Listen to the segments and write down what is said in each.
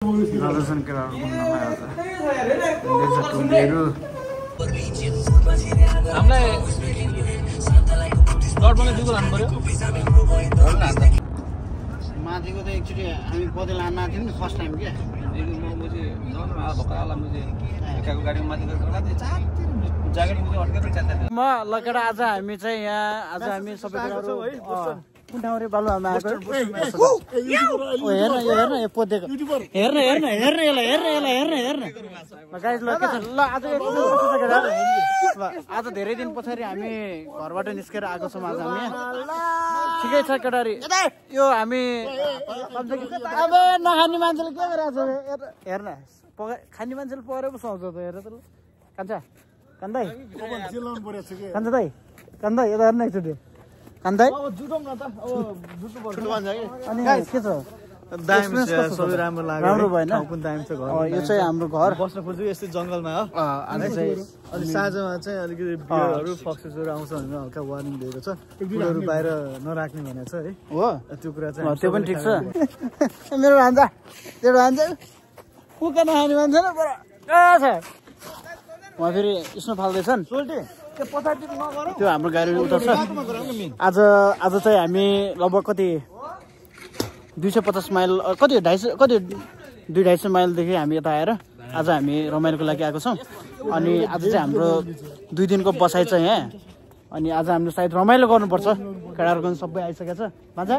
राजस्थान केटाहरू घुम्नमा आएको छ टुङ्गेहरू हामीलाई डटमा जुगो लानु पर्यो माथिको त एकचोटि हामी पदे लान आएको थियौँ नि फर्स्ट टाइम क्या म ल केटा आज हामी चाहिँ यहाँ आज हामी सबै कुन ठाउँ रे बालुवामा आएको हेर्न यो हेर्न यो पोतेको हेर्न हेर्न हेर्न यसलाई हेर्न यसलाई हेर्न हेर्न गाइस ल के छ ल आज आज धेरै दिन पछाडि हामी घरबाट निस्केर आएको छौँ आज हामी ठिकै छ केटारी यो हामी अब नखाने मान्छेले के गरिरहेको छ हेर्न खाने मान्छेले परेर पो सुहाउँछ त हेर त ल कान्छा कान्दै कान्छा दाइ कान्दै यता हेर्न एकचोटि कान्दै अनि के छ सबै राम्रो लाग्यो राम्रो भएन यो चाहिँ हाम्रो घर बस्न खोज्छु यस्तै जङ्गलमा हो अनि साँझमा चाहिँ अलिकति बियरहरू फक्सेसहरू आउँछ भनेर हल्का वार्निङ दिएको छ कुराहरू बाहिर नराख्ने भनेको छ है हो त्यो कुरा चाहिँ त्यो पनि ठिक छ मेरो भान्जा तेरो भान्जा कुका नखाने मान्छे न छ उहाँ फेरि स्नो फाल्दैछन् त्यो हाम्रो गाडी उता छ आज चाहिँ हामी लगभग कति 250 माइल कति 250 माइलदेखि हामी यता आएर आज हामी रमाइलोको लागि आएको छौँ अनि आज चाहिँ हाम्रो 2 दिनको बसाइ छ यहाँ अनि आज हामीले सायद रमाइलो गर्नुपर्छ केटाहरूको सबै आइसकेको छ भान्जा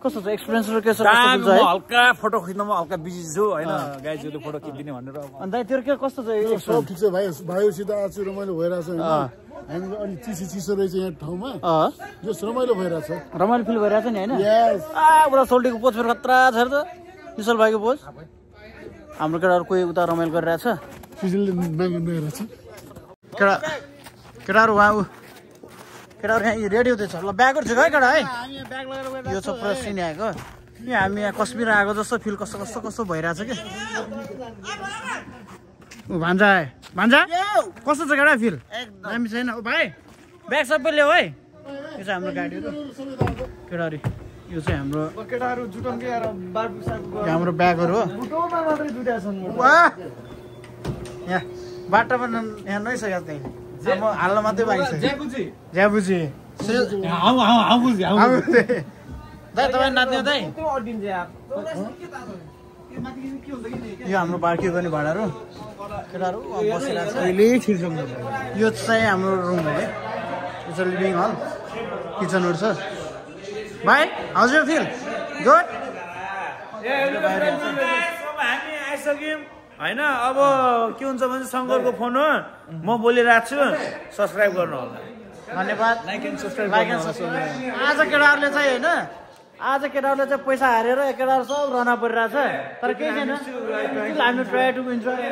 कस्तो छ एक्सपिरियन्सहरू के छ हल्का फोटो खिच्नमा हल्का बिजी छु होइन गाइजहरूले फोटो खिचिदिने भनेर अन्त तेरो के कस्तो छ सब ठिक छ भाइ भाइसित आज रमाइलो भइरहेछ हैन हामी अनि चिसो रहेछ यहाँ ठाउँमा जस रमाइलो भइरहेछ रमाइलो फिल भइरहेछ नि हैन उता सोल्टीको पोज फेरि खतरा छ त निशल भाइको पोज हाम्रो केटाहरू कोही उता रमाइलो गरिरहेछ केटाहरू उहाँ केटाहरू यहाँ रेडी हुँदैछ ल ब्यागहरू छ है केटा है यो छ पुरा सिन आएको यहाँ हामी यहाँ कश्मीर आएको जस्तो फिल कस्तो भइरहेछ कि भान्जा भान्जा कस्तो छ केटा फिल दामी छैन भाइ ब्याग सबै ल्याऊ है यो चाहिँ हाम्रो गाडीहरू केटाहरू यो चाहिँ हाम्रो केटाहरू जुटाउनकै हाम्रो ब्यागहरू हो यहाँ बाटोमा यहाँ नै छ यहाँ अब हाल्न मात्रै बाँकी छ ज्याबुजी दाइ तपाईँ नाच्ने दाइ यो हाम्रो पार्किङ गर्ने भाडाहरू केटाहरू बसिरहेको छ यो चाहिँ हाम्रो रुम हो है यो चाहिँ लिभिङ हल किचनहरू छ भाइ हजुर फिल गुड हामी आइसक्यौँ होइन अब के हुन्छ भने शङ्करको फोन हो म बोलिरहेको छु सब्सक्राइब गर्नु होला धन्यवाद लाइक एन्ड सब्सक्राइब आज केटाहरूले चाहिँ होइन आज केटाहरूले चाहिँ पैसा हारेर केटाहरू सब रहन परिरहेछ तर केही छैन हामी ट्राई टु इन्जोय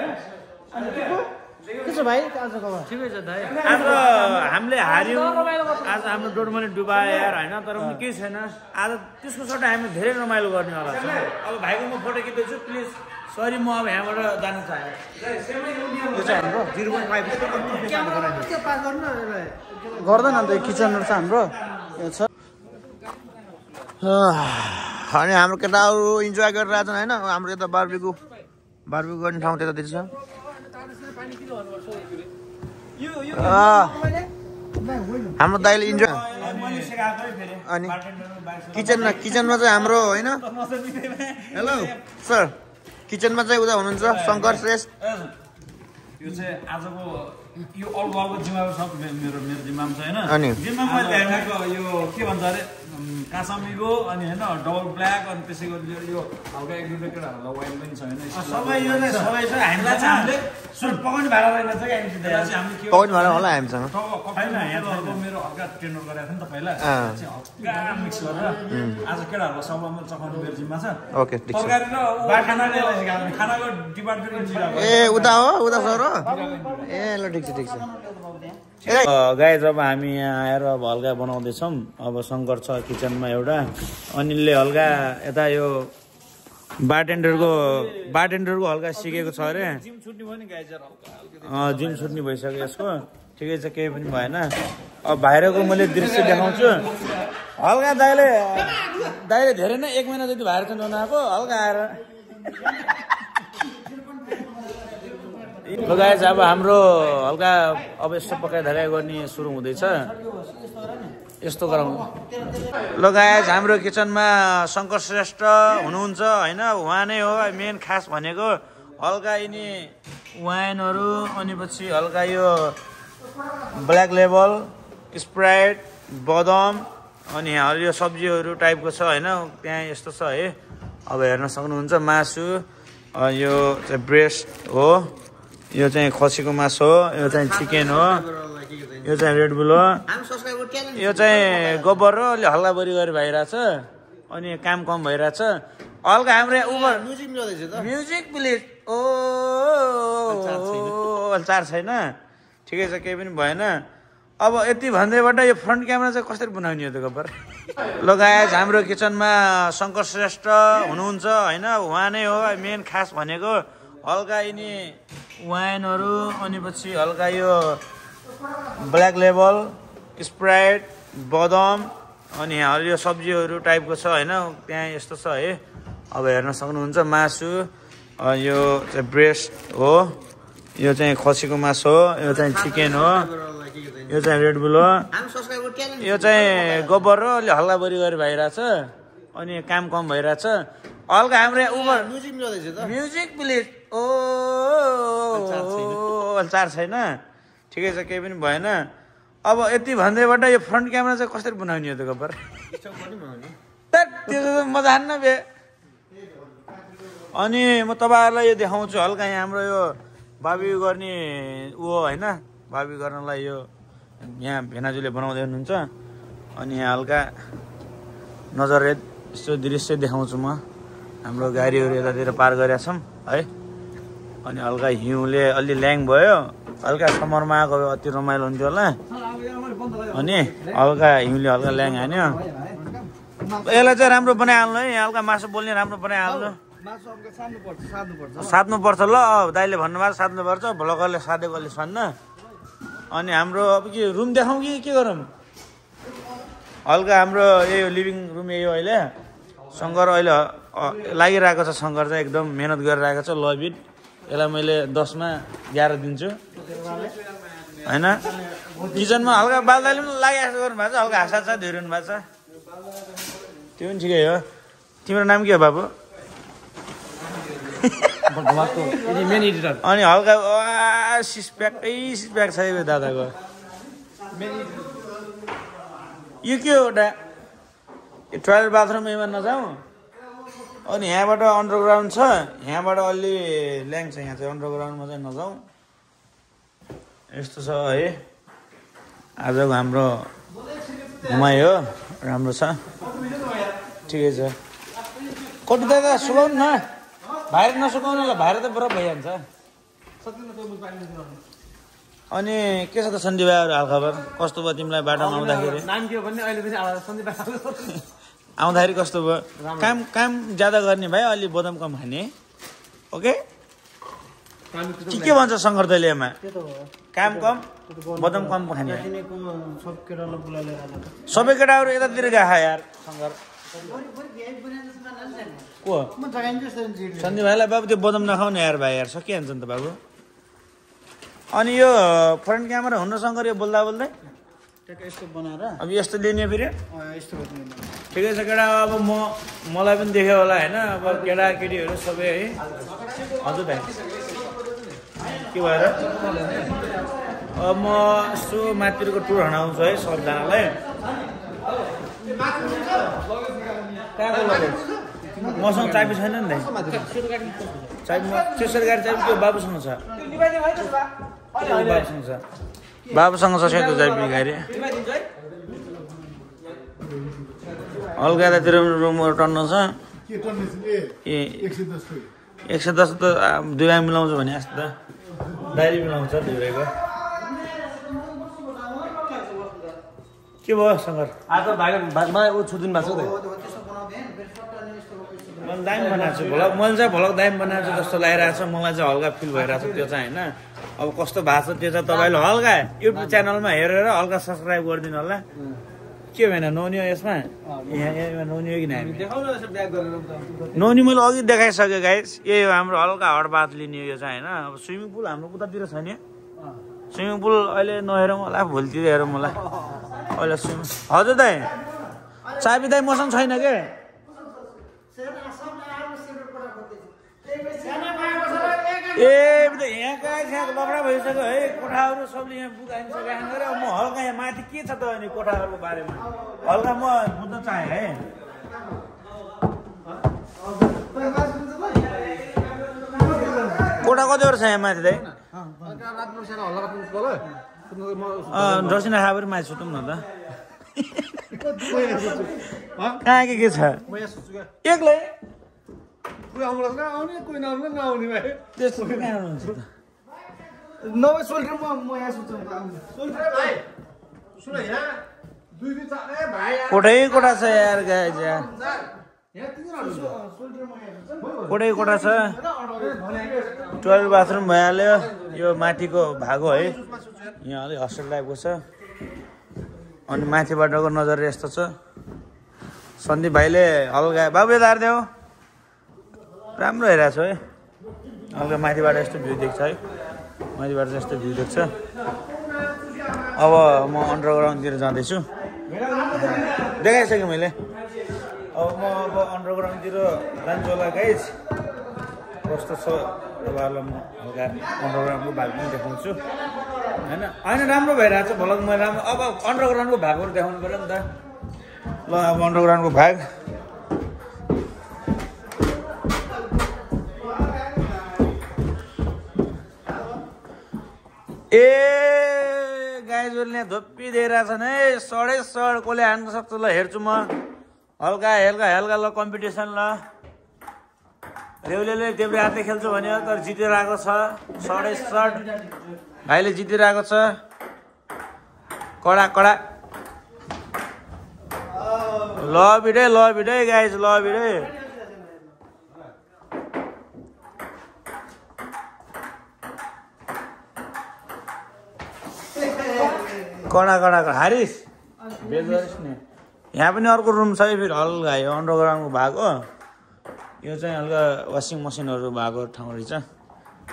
के छ भाइ आज खबर ठिकै छ दाइ आज हामीले हार्यौँ आज हाम्रो डोरमले डुबायो यार होइन तर पनि केही छैन आज त्यसको सट्टा हामी धेरै रमाइलो गर्नेवाला छौँ अब भाइको म फोटो खिच्दैछु प्लिज सरी म अब यहाँबाट जान चाहेँ यो चाहिँ हाम्रो 0.5 गर्दैन अन्त किचनहरू छ हाम्रो यो छ अनि हाम्रो केटाहरू इन्जोय गरिरहेछन् होइन हाम्रो यता बार्बिक्यू गर्ने ठाउँ त्यतातिर छ हाम्रो दाइले इन्जोय अनि किचनमा चाहिँ हाम्रो होइन हेलो सर किचनमा चाहिँ उता हुनुहुन्छ शङ्कर श्रेष्ठ यो चाहिँ आजको यो अल्वाको जिम्मामा सब मेरो जिम्मामा छ होइन अनि जिम्मामा यो के भन्छ अरे कासमीको अनि होइन डबल ब्ल्याक अनि त्यसै गरी यो हल्का एक दुईवटा केटाहरूलाई वाइन पनि छ होइन सबै यो चाहिँ सबै छ हामीलाई चाहिँ हामीले सुन पकाउने भाडा रहेन चाहिँ हामी पकाउने भाडा होला हामीसँग होइन यहाँ त मेरो हल्का टेन्डर गरेको थियो नि त पहिला हल्का मिक्स गरेर आज केटाहरूलाई सबैमा चखाउने मेरो जिम्मा छ ओके ठिक छ तरकारी र खानाको डिपार्टमेन्ट ए उता हो उता सर हो ए ल ठिक छ गाइज अब हामी यहाँ आएर अब हल्का बनाउँदैछौँ अब शङ्कर छ किचनमा एउटा अनिलले हल्का यता यो बारटेन्डरको हल्का सिकेको छ अरे जिम छुट्ने भइसक्यो यसको ठिकै छ केही पनि भएन अब बाहिरको मैले दृश्य देखाउँछु हल्का दाइले धेरै नै 1 महिना जति बाहिर चाहिँ नआएको हल्का आएर ल गाइस अब हाम्रो हल्का अब यस्तो पकाइधकाइ गर्ने सुरु हुँदैछ यस्तो गराउनु ल गाइस हाम्रो किचनमा शङ्कर श्रेष्ठ हुनुहुन्छ हैन उहाँ नै हो मेन खास भनेको हल्का यिनी वाइनहरु अनि पछि हल्का यो ब्ल्याक लेबल स्प्राइट बदाम अनि यहाँ यो सब्जीहरु टाइपको छ हैन त्यहाँ यस्तो छ है अब हेर्न सक्नुहुन्छ मासु यो चाहिँ ब्रेस्ट हो यो चाहिँ खसीको मासु हो यो चाहिँ चिकन हो यो चाहिँ रेड बुल हो यो चाहिँ गोबर हो अलि हल्ला बरी गरी भइरहेछ अनि काम कम भइरहेछ हल्का हाम्रो उबर म्युजिक प्लिज ओ चार छैन ठिकै छ केही पनि भएन अब यति भन्दैबाट यो फ्रन्ट क्यामेरा चाहिँ कसरी बनाउने हो त गोबर ल गाइस हाम्रो किचनमा शङ्कर श्रेष्ठ हुनुहुन्छ हैन उहाँ नै हो मेन खास भनेको हल्का यिनी वाइनहरु अनि पछि हल्का यो ब्ल्याक लेबल स्प्राइट बदाम अनि यहाँ यो सब्जीहरु टाइपको छ हैन त्यहाँ यस्तो छ है अब हेर्न सक्नुहुन्छ मासु यो चाहिँ ब्रेस्ट हो यो चाहिँ खसीको मासु हो यो चाहिँ चिकन हो यो चाहिँ रेड बुल हो यो चाहिँ गोबर हो अलि हल्ला बरी गरी भइरहेछ अनि काम कम भइरहेछ हल्का हाम्रो उबर म्युजिक प्लिज ओ चार छैन ठिकै छ केही पनि भएन अब यति भन्दैबाट यो फ्रन्ट क्यामेरा चाहिँ कसरी बनाउने हो त गोबर त्यो म जान्न बे अनि म तपाईहरुलाई यो देखाउँछु हल्का यहाँ हाम्रो यो बार्बिक्यु गर्ने उ हो हैन बार्बिक्यु गर्नलाई यो यहाँ भेनाजुले बनाउँदै हुनुहुन्छ अनि यहाँ हल्का नजर यस्तो दृश्य देखाउँछु म हाम्रो गाडीहरु यतातिर पार गरेका छौं है अनि हल्का हिउँले अलि ल्याङ भयो हल्का समरमा आएको अति रमाइलो हुन्थ्यो होला अनि हल्का हिउँले हल्का ल्याङ हान्यो यसलाई चाहिँ राम्रो बनाइहाल्नु है हल्का मासु बोल्ने राम्रो बनाइहाल्नु साध्नु पर्छ ल दाइले भन्नुभएको साध्नु पर्छ भ्लगरले साधेकोले साध्न अनि हाम्रो अब के रुम देखाउँ कि के गरौँ हल्का हाम्रो यही लिभिङ रुम यही हो अहिले शङ्कर अहिले लागिरहेको छ शङ्कर चाहिँ एकदम मेहनत गरिरहेको छ लभ इट यसलाई मैले 10 मा 11 दिन्छु हैन किचनमा हल्का बाल्दाले पनि लागिरहेको गर्नु भएको छ हल्का हाँसा धोइरहनु भएको छ त्यो पनि ठिकै हो तिम्रो नाम के हो बाबु अनि हल्का सिसप्याक छ यो दादाको यो के हो एउटा टोयलेट बाथरुम यहीँमा नजाउँ अनि यहाँबाट अन्डरग्राउन्ड छ यहाँबाट अलि ल्याङ छ यहाँ चाहिँ अन्डरग्राउन्डमा चाहिँ नजाउँ यस्तो छ है आजको हाम्रो घुमाइ हो राम्रो छ ठिकै छ कति दादा सुकाउनु न भाइर नसुकाउनु ल भाइर त बरफ भइहाल्छ अनि के छ त सन्दीप भाइहरु हालखबर कस्तो भयो तिमीलाई बाटोमा आउँदाखेरि नाम के हो भन्ने अहिले पनि सन्दीप भाइ आउँदाखेरि कस्तो भयो काम ज्यादा गर्ने भाइ अलि बदाम कम खाने ओके के भन्छ शङ्कर दैलेमा काम कम बदाम कम खाने सबै केटाहरु यतातिर गए यार शङ्कर को सन्दीप भाइलाई बाबु त्यो बदाम नखाउने यार भाइ यार सकिहाल्छ नि त बाबु अनि यो फ्रन्ट क्यामेरा हुन शङ्कर यो बोल्दा बोल्दै यस्तो बनाएर अब यस्तो लिने फेरि यस्तो ठिकै छ केटा अब मलाई पनि देख्यो होला हैन अब केटाकेटीहरू सबै है हजुर भाइ के भएर अब म यसो माथिको टुर हनाउँछु है सबजनालाई मसँग चाबी छैन नि चाबी तेस्रो गाडी चाबी त्यो बाबुसँग छ बाबुसँग छ सेतो चाबी गाडी हल्का यतातिर रुमहरू टन्न छ ए 110 त दुई भाइ मिलाउँछु भने जस्तो त दाइले मिलाउँछ दुई भाइको के भयो शङ्कर आज भाइमा ऊ छुट्दिनु भएको छ मैले दामी बनाएको छु भ्लग मैले चाहिँ भ्लग दामी बनाएको छु जस्तो लागिरहेको छ मलाई चाहिँ हल्का फिल भइरहेको छ त्यो चाहिँ होइन अब कस्तो भएको छ त्यो चाहिँ तपाईँले हल्का युट्युब च्यानलमा हेरेर हल्का सब्सक्राइब गरिदिनु होला के भएन नुहाउने हो यसमा यहाँ नुहाउने हो कि हामी नुहाउने मैले अघि देखाइसकेँ गाइस यही हो हाम्रो हल्का हडबात लिने यो चाहिँ होइन अब स्विमिङ पुल हाम्रो उतातिर छ नि स्विमिङ पुल अहिले नहेरौँ होला भोलितिर हेरौँ होला अहिले स्विमिङ हजुर दाइ चाबी दाइ मसँग छैन के ए यहाँ कहाँ लफडा भइसक्यो है कोठाहरू सबले यहाँ बुझाइसक्यो गरे म हल्का यहाँ माथि के छ त अनि कोठाहरूको बारेमा हल्का म बुझ्न चाहेँ है कोठा कतिवटा छ यहाँ माथि दाइ रसिना खाएर माथि सुतौँ न त कहाँ के छ एक्लै कोठै कोठा छ यार गाइज कोठै कोठा छ टोयलेट बाथरुम भइहाल्यो यो माथिको भागो है यहाँ अलिक हस्टेल टाइपको छ अनि माथिबाटको नजर यस्तो छ सन्दीप भाइले हल्का बाबु यता हारिदेऊ राम्रो हेरेको छ है हल्का माथिबाट यस्तो भ्यू देख्छ है माथिबाट चाहिँ यस्तो भ्यू देख्छ अब म अन्डरग्राउन्डतिर जाँदैछु देखाइसकेँ मैले अब म अन्डरग्राउन्डतिर जान्छु होला गाइज कस्तो छ तपाईँहरूलाई म हल्का अन्डरग्राउन्डको भाग पनि देखाउँछु होइन होइन राम्रो भइरहेको छ भ्लग मैले राम्रो अब अन्डरग्राउन्डको भागहरू देखाउनु पऱ्यो नि त ल अब अन्डरग्राउन्डको भाग ए गाइजहरूले यहाँ धोप्पी दिइरहेछन् है सडै सड कसले हान्न सक्छ ल हेर्छु म हल्का हल्का हल्का ल कम्पिटिसन ल रेउले देब्रे हातले खेल्छु भन्यो तर जितिरहेको छ सडै सड भाइले जितिरहेको छ कडा कडा ल भिडै गाइज ल भिडै कडा कडा हारिस बेजरिस नि यहाँ पनि अर्को रुम छ है फेरि हल्का यो अन्डरग्राउन्डको भाग हो यो चाहिँ हल्का वासिङ मसिनहरू भएको ठाउँ रहेछ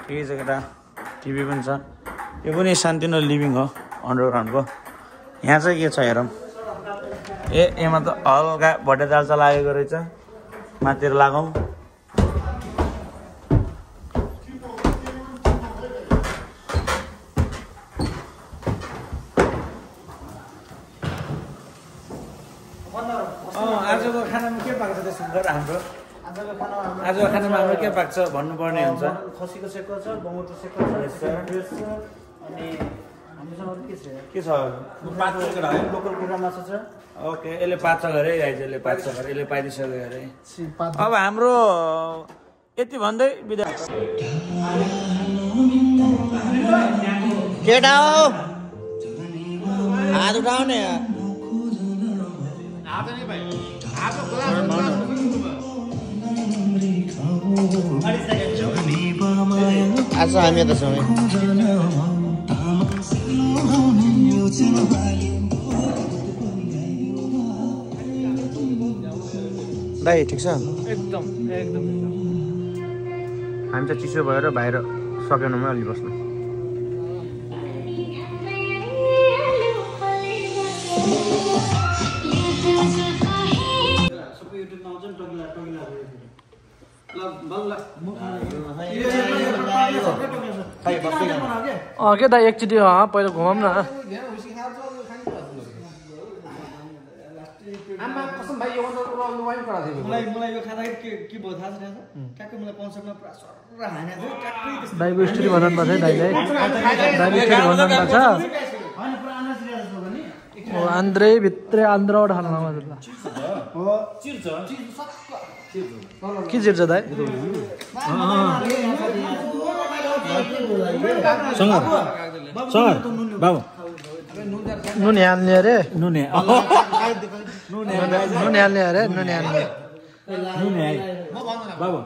ठिकै छ केटा टिभी पनि छ यो पनि सान्तिनो लिभिङ हो अन्डरग्राउन्डको यहाँ चाहिँ के छ हेरौँ यसमा त हल्का भट्टे दाल्चा लागेको रहेछ माथितिर लागौँ आजको खानामा के पाक्छ त सुन्दर हाम्रो आजको खानामा हाम्रो के पाक्छ भन्नुपर्ने हुन्छ खसीको सेको छ बङ्गुरको सेको छ अनि हामीसँग के छ लोकल कुखुरा मासु छ ओके यसले पाच्छ गरे गाइज यसले पाच्छ गरे यसले पाइदिइसक्यो अरे अब हाम्रो यति भन्दै बिदा केटा हो हात उठाउने आज हामी यता छौँ दाइ ठिक छ एकदम हामी त चिसो भएर बाहिर सकेनौँ अलि बस्नु के दाइ एकचोटि पहिला घुमाउँ न दाइको स्टोरी भन्नु पर्छ है दाइले दाइको स्टोरी भन्नु पर्छ आन्द्रै भित्रै आन्द्राबाट हाल्नु के चिर्छ दाइ बाबु नुन हाल्ने अरे नुने नुन हाल्ने अरे नुन हाल्ने बाबु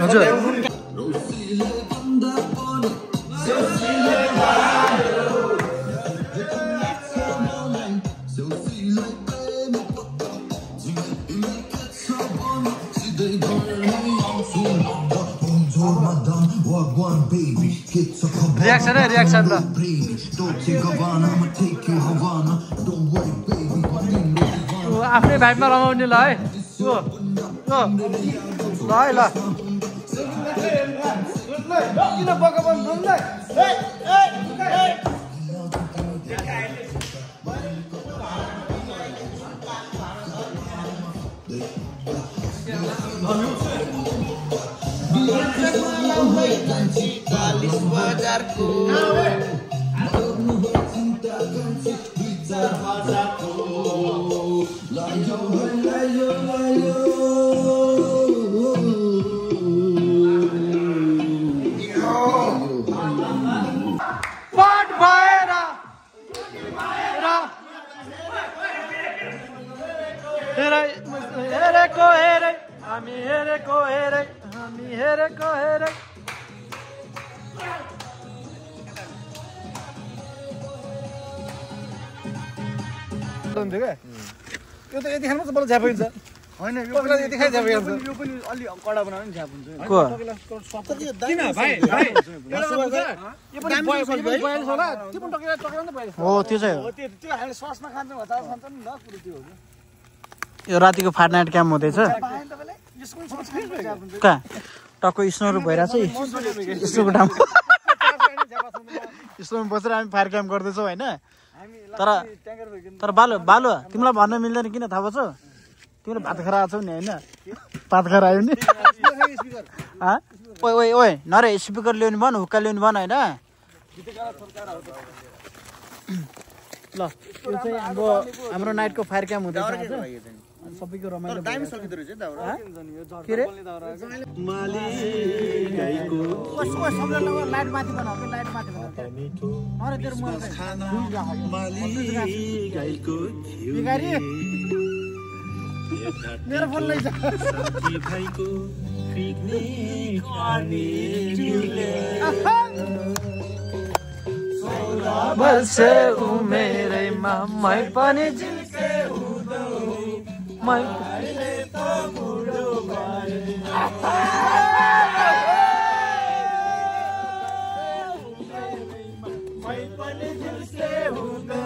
हजुर रियाक्सन है रियाक्सन ल आफ्नै भाइबमा रमाउने ल है ल है ल किन बकबन बोल्दै पाट भएर हेरेको हेरे हामी हेरेको हेरे हामी हेरेको हेरे यो त यति खानु त बल्ल झ्याप हुन्छ होइन यो पनि यति खाइ झ्याप हुन्छ यो पनि अलि कडा बनाउने झ्याप हुन्छ किन भाइ भाइ यो पनि बयालिस होला त्यो पनि टक्राउनु त बयालिस हो त्यो चाहिँ हो त्यो हामीले ससमा खान्छौँ हतार खान्छौँ नि ल कुरो त्यो हो यो रातिको फाट नाइट क्याम्प हुँदैछ कहाँ टक्क स्नोहरू भइरहेछ स्नोको ठाउँ स्नोमा बसेर हामी फायर क्याम्प गर्दैछौँ होइन तर बालु बालु तिमीलाई भन्न मिल्दैन किन थाहा छ तिमीले भात खाएर आएको छौ नि होइन भात खाएर आयो नि ओए ओए ओए नरे स्पिकर ल्याउनु भन हुक्का ल्याउनु भन होइन ल यो चाहिँ हाम्रो नाइटको फायर क्याम्प हुँदैछ सबैको रमाइलो के रे लाइट माथि बनाऊ लाइट माथि मेरो फोन लैजा बसे उमेरैमा मै पनि जिल्के हुँदो मै त बुढो भए मै पनि जिल्के हुँदो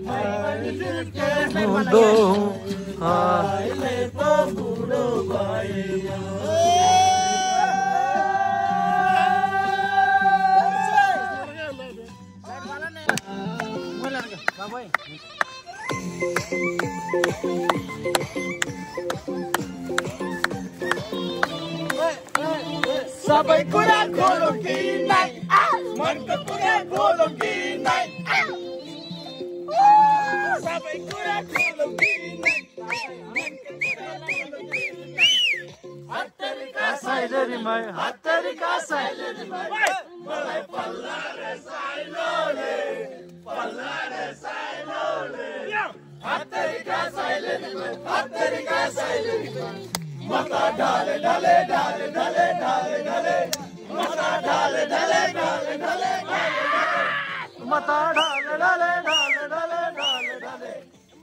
मै पनि जिल्के हुँदो अहिले त बुढो भए सबै कुरा खोलो कि नाइ मनको कुरा खोलो कि नाइ सबै कुरा खोलो कि नाइ मनको कुरा खोलो कि नाइ हत्तरिका साइलरीमा हत्तरिका साइलरीमा मलाई पल्ला रे साइलोले हत्तरिका साइलरीमा हत्तरिका साइलरीमा मता ढाले ढाले ढाले ढाले ढाले ढाले मता ढाले ढाले ढाले ढाले मता ढाले ढाले ढाले ढाले ढाले ढाले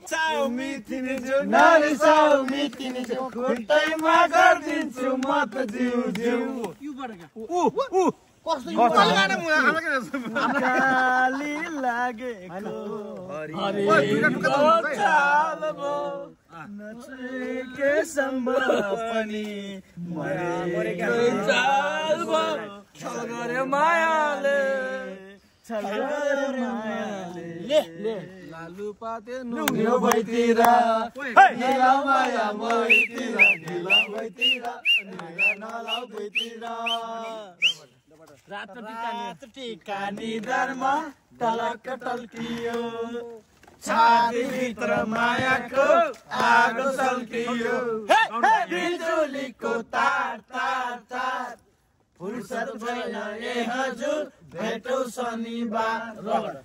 साउमी तिमी जो नारी साउमी तिमी जो खुट्टैमा गरिदिन्छु म त जिउ जिउ काली लागेको के सम्भव पनि मरेको चाल भयो छल गरे मायाले छल गरे मायाले ले लालु पाते नुग्यो भइतिर नीला माया मैतिर नीला भइतिर नीला नलाउ भइतिर रात टिका निधारमा टलक टल्कियो छाती भित्र मायाको आगो सल्कियो बिजुलीको तार तार तार फुर्सद छैन ए हजुर भेटौ शनिबार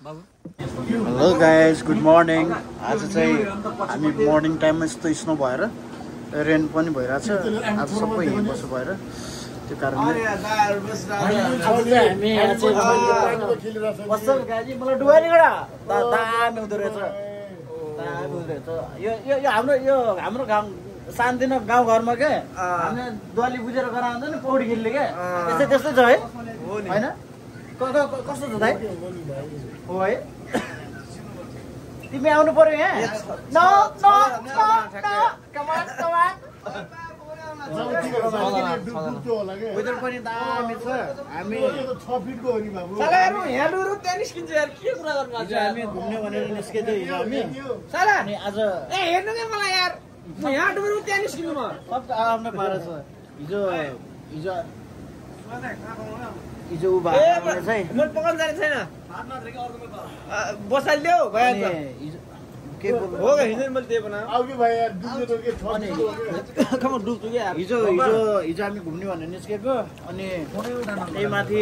हेलो गाइज गुड मर्निङ आज चाहिँ हामी मर्निङ टाइममा यस्तो स्नो भएर रेन पनि भइरहेछ आज सबै हिँड बस्नु भएर त्यो कारणले मलाई डुवारीगडा दामी हुँदो रहेछ यो हाम्रो गाउँ सानोतिनो गाउँघरमा के हामीले दुवाली बुझेर गराउँछ नि पौडी खेल्ने के त्यस्तै छ है होइन कस्तो छ दाइ हो है तिमी आउनु पर्यो यहाँ वेदर पनि दामी छ हामी 6 फिटको हो नि बाबु हामी घुम्ने भनेर निस्केको हिजो हामी अनि आज हेर्नु के मलाई यार म यहाँ डुबेर त्यहाँ निस्किनु म सब आफ्नो पारा छ हिजो उ भएको चाहिँ म पकाउन जाने छैन बसाइदेऊ भइहाल्छ के बोल्नु हो हिजो मैले त्यही बनाऊ आउ कि भाइ यार डुब्ने के 6 अनि कम डुब्छु के हिजो हामी घुम्ने भनेर निस्केको अनि त्यही माथि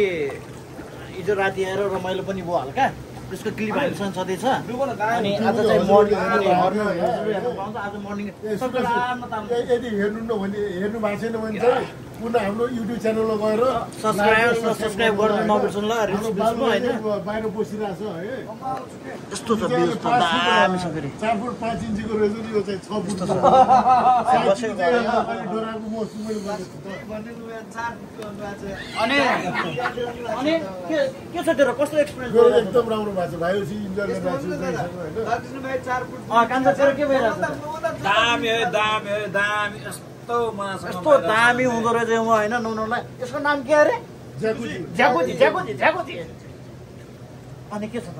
हिजो राति आएर रमाइलो पनि भयो हल्का त्यसको क्लिप हामीसँग छँदैछ अनि आज चाहिँ मर्निङ आज मर्निङ यदि हेर्नु न भने हेर्नु भएको छैन भने चाहिँ पुनः हाम्रो युट्युब च्यानलमा गएर सब्स्क्राइब गर्न नबिर्सनु ल रिल्स बिल्समा हैन बाहिर बसिरहेछ है यस्तो छ भ्युज त दामी छ फेरि 4 फुट 5 इन्चीको रहेछ नि यो चाहिँ 6 फुट छ डोराको मोस मैले अनि के छ तेरो कस्तो एक्सपिरियन्स यो एकदम राम्रो भएको छ भाइहरुसँग इन्जोय गरिरहेको छु भाइ 4 फुट कान्छ तेरो के भइरहेछ दामी यस्तो दामी हुँदो रहेछ म हैन नुनुलाई यसको नाम के अरे ज्याकुजी अनि के छ त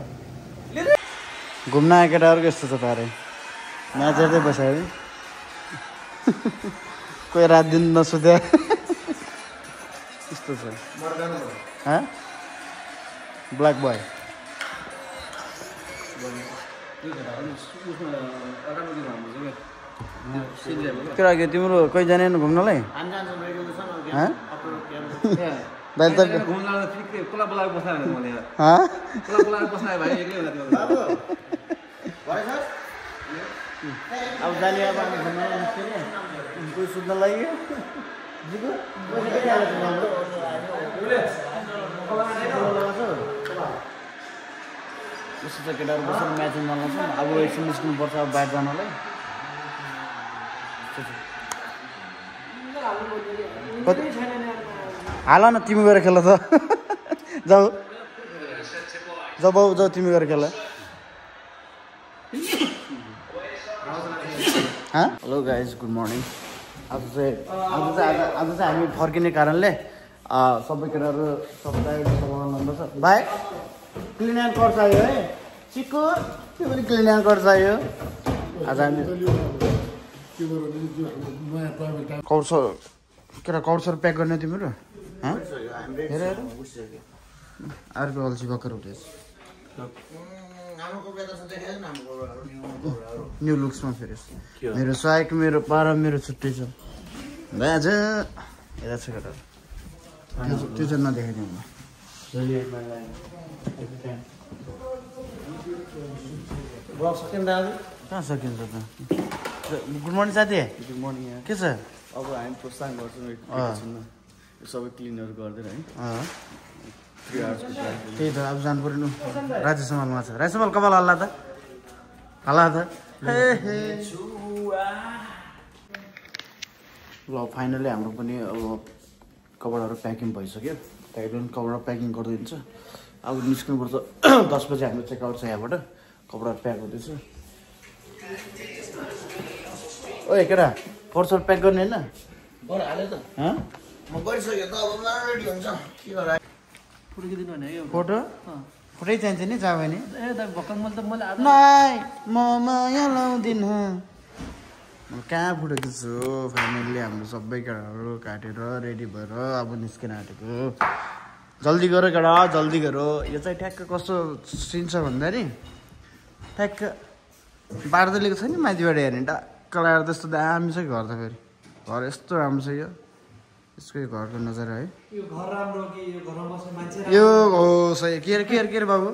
घुम्न आए केटाहरुको यस्तो छ तारे म्याच हेर्दै बस्यो है कोही रात दिन नसुत्या यस्तो छ ब्ल्याक बोय के लाग्यो तिम्रो कोही जाने घुम्नलाई दाइले त अब जाने अब हामी घुम्न निस्क्यो कोही सुत्न लाग्यो यस्तो छ केटाहरू बसेर म्याच नलाउँछ अब एकछिन निस्किनुपर्छ अब बाहिर जानलाई हाल न तिमी गएर खेल त जाऊ बाउ जाऊ तिमी गएर खेल हेलो गाइज गुड मर्निङ आज चाहिँ हामी फर्किने कारणले सबै केटाहरू सबै छ भाइ क्लिन एन्ड कर चाहियो है चिक्कु त्यो पनि क्लिन एन्ड कर चाहियो आज हामी कौडसर प्याक गर्ने तिम्रो हेर अर्को अल्छी भर्खर उठेछ न्यू लुक्समा फेरि मेरो साइक मेरो पारा मेरो छुट्टै छ आज यता छ केटा त्यो चाहिँ नदेखाइदिउँ कहाँ सकिन्छ त गुड मर्निङ साथी गुड मर्निङ के छ अब हामी प्रोत्साहन गर्छौँ सबै क्लिनहरू गर्दैन है 3 आवर्सको त्यही त अब जानु पर्यो राज्यसम्ममा छ राज्यसम्म कपाल हल्ला त ल फाइनली हाम्रो पनि अब कपडाहरू प्याकिङ भइसक्यो दाइले पनि कपडा प्याकिङ गरिदिन्छ अब निस्किनुपर्छ 10 बजी हाम्रो चेकआउट छ यहाँबाट कपडाहरू प्याक हुँदैछ ओए केटा फोर्सर प्याक गर्ने होइन फोटै चाहिन्छ नि जा भने नाइ म माया लाउँदिन कहाँ फोटो खिच्छु फाइनली हाम्रो सबै केटाहरू काटेर रेडी भएर अब निस्किन आँटेको जल्दी गर केटा जल्दी गर यो चाहिँ ठ्याक्क कस्तो सिन छ भन्दा नि ठ्याक्क बार्दै लिएको छ नि माथिबाट हेर्ने टक्क लगाएर त्यस्तो दामी छ घर त फेरि घर यस्तो राम्रो छ यो यसको घरको नजारा है यो हो सही के अरे बाबु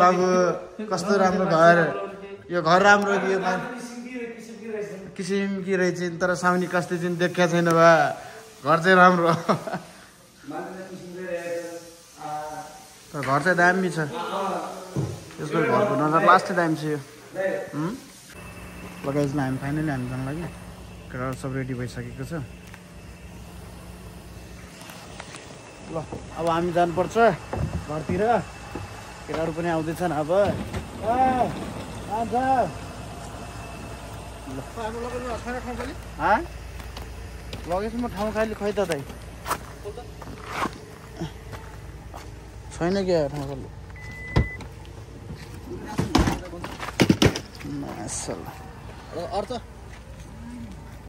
बाबु कस्तो राम्रो घर यो घर राम्रो कि यो किसिमकी रहेछ तर साउनी कस्तै चाहिँ देखिया छैन बा घर चाहिँ राम्रो तर घर चाहिँ दामी छ यसको घरको नजर लास्टै दामी छ यो लगाइज हामी फाइनली हामी जानु लाग्यो केटाहरू सब रेडी भइसकेको छ। ल अब हामी जानुपर्छ घरतिर। केटाहरू पनि आउँदैछन् अब। लगेजमा ठाउँ खाली खै त दाइ छैन क्या ठाउँ खाली। मासल्ला